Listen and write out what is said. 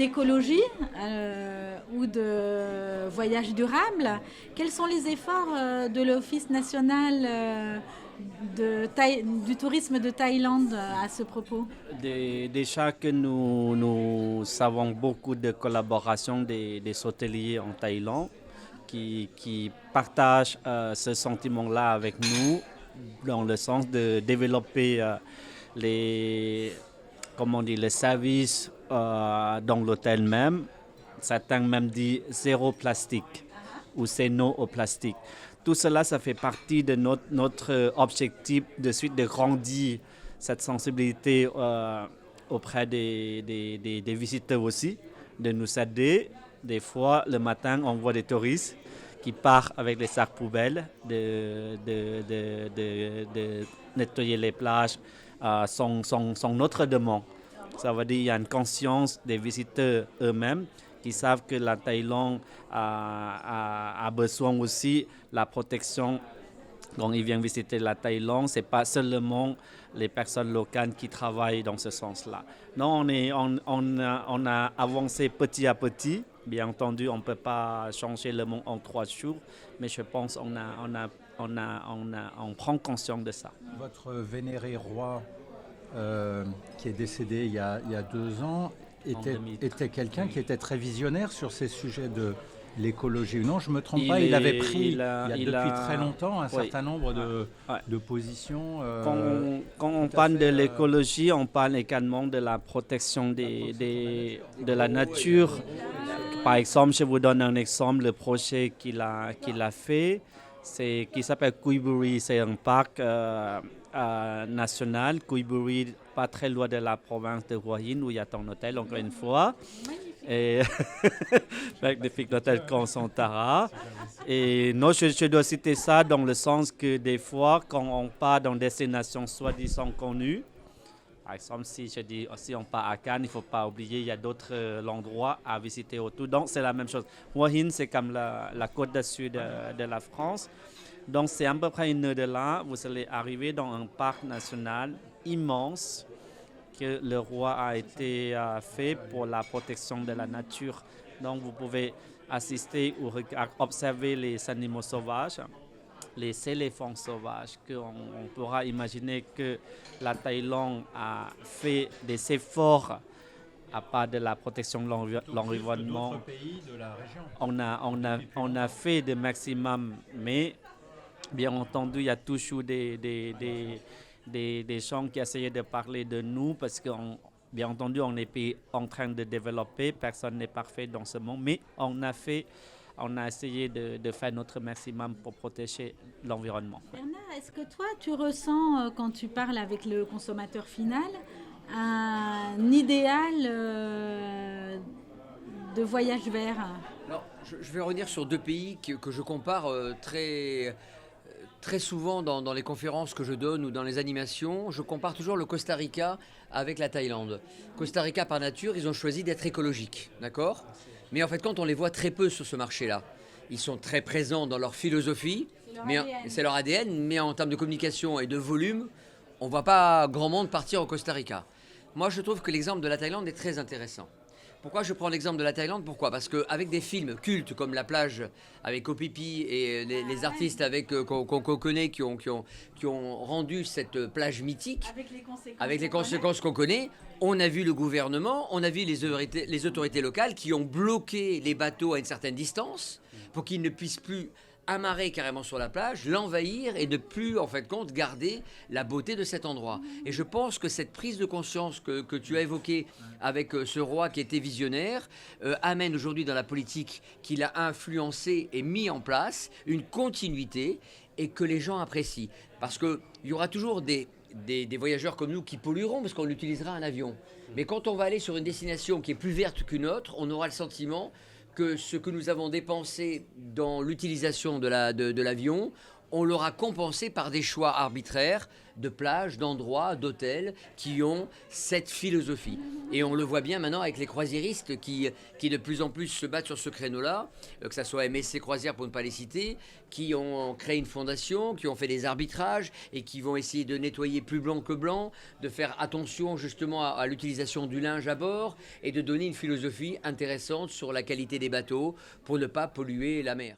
d'écologie ou de voyage durable. Quels sont les efforts de l'Office national du tourisme de Thaïlande à ce propos? Déjà que nous savons beaucoup de collaborations des hôteliers en Thaïlande qui partagent ce sentiment-là avec nous dans le sens de développer les, comment on dit, les services dans l'hôtel même. Certains même disent zéro plastique ou c'est non au plastique. Tout cela, ça fait partie de notre objectif de suite de grandir cette sensibilité auprès des visiteurs aussi, de nous aider. Des fois, le matin, on voit des touristes qui partent avec les sacs poubelles, de nettoyer les plages sans notre demande. Ça veut dire qu'il y a une conscience des visiteurs eux-mêmes qui savent que la Thaïlande a besoin aussi de la protection. Quand ils viennent visiter la Thaïlande, ce n'est pas seulement les personnes locales qui travaillent dans ce sens-là. Non, on a avancé petit à petit. Bien entendu, on ne peut pas changer le monde en 3 jours, mais je pense qu'on prend conscience de ça. Votre vénéré roi, qui est décédé il y a 2 ans, était quelqu'un qui était très visionnaire sur ces sujets de l'écologie. Non, je ne me trompe pas, il avait pris depuis très longtemps un certain nombre de positions. Quand on parle de l'écologie, on parle également de la protection de la nature. Par exemple, je vous donne un exemple, le projet qu'il a fait, qui s'appelle Kui Buri, c'est un parc national, Kui Buri, pas très loin de la province de Hua Hin, où il y a ton hôtel, encore une fois. Et magnifique l'hôtel Consantara. Et non, je dois citer ça dans le sens que des fois, quand on part dans des destinations soi-disant connues, par exemple, si on part à Cannes, il ne faut pas oublier, il y a d'autres endroits à visiter autour. Donc, c'est la même chose. Hua Hin, c'est comme la côte du sud de la France. Donc, c'est à peu près 1 heure de là. Vous allez arriver dans un parc national immense que le roi a été fait pour la protection de la nature. Donc, vous pouvez assister ou observer les animaux sauvages, les éléphants sauvages, qu'on pourra imaginer que la Thaïlande a fait des efforts à part de la protection de l'environnement. D'autres pays de la région. On a fait le maximum, mais bien entendu, il y a toujours des gens qui essayaient de parler de nous parce que, bien entendu, on est en train de développer, personne n'est parfait dans ce monde, mais on a essayé de faire notre maximum pour protéger l'environnement. Bernard, est-ce que toi, tu ressens, quand tu parles avec le consommateur final, un idéal de voyage vert? Alors, je vais revenir sur 2 pays que je compare très souvent dans les conférences que je donne ou dans les animations. Je compare toujours le Costa Rica avec la Thaïlande. Costa Rica, par nature, ils ont choisi d'être écologiques, d'accord ? Mais en fait, quand on les voit très peu sur ce marché-là, ils sont très présents dans leur philosophie, c'est leur ADN, mais en termes de communication et de volume, on ne voit pas grand monde partir au Costa Rica. Moi, je trouve que l'exemple de la Thaïlande est très intéressant. Pourquoi je prends l'exemple de la Thaïlande ? Pourquoi ? Parce qu'avec des films cultes comme La Plage avec Kopipi et les artistes qu'on connaît qui ont rendu cette plage mythique, avec les conséquences qu'on connaît, on a vu le gouvernement, on a vu les autorités locales qui ont bloqué les bateaux à une certaine distance pour qu'ils ne puissent plus amarrer carrément sur la plage, l'envahir et ne plus, en fait, compte, garder la beauté de cet endroit. Et je pense que cette prise de conscience que tu as évoquée avec ce roi qui était visionnaire amène aujourd'hui dans la politique qu'il a influencé et mis en place une continuité et que les gens apprécient. Parce qu'il y aura toujours des voyageurs comme nous qui pollueront parce qu'on utilisera un avion. Mais quand on va aller sur une destination qui est plus verte qu'une autre, on aura le sentiment que ce que nous avons dépensé dans l'utilisation de l'avion, on l'aura compensé par des choix arbitraires de plages, d'endroits, d'hôtels qui ont cette philosophie. Et on le voit bien maintenant avec les croisiéristes qui de plus en plus se battent sur ce créneau-là, que ce soit MSC Croisière pour ne pas les citer, qui ont créé une fondation, qui ont fait des arbitrages et qui vont essayer de nettoyer plus blanc que blanc, de faire attention justement à l'utilisation du linge à bord et de donner une philosophie intéressante sur la qualité des bateaux pour ne pas polluer la mer.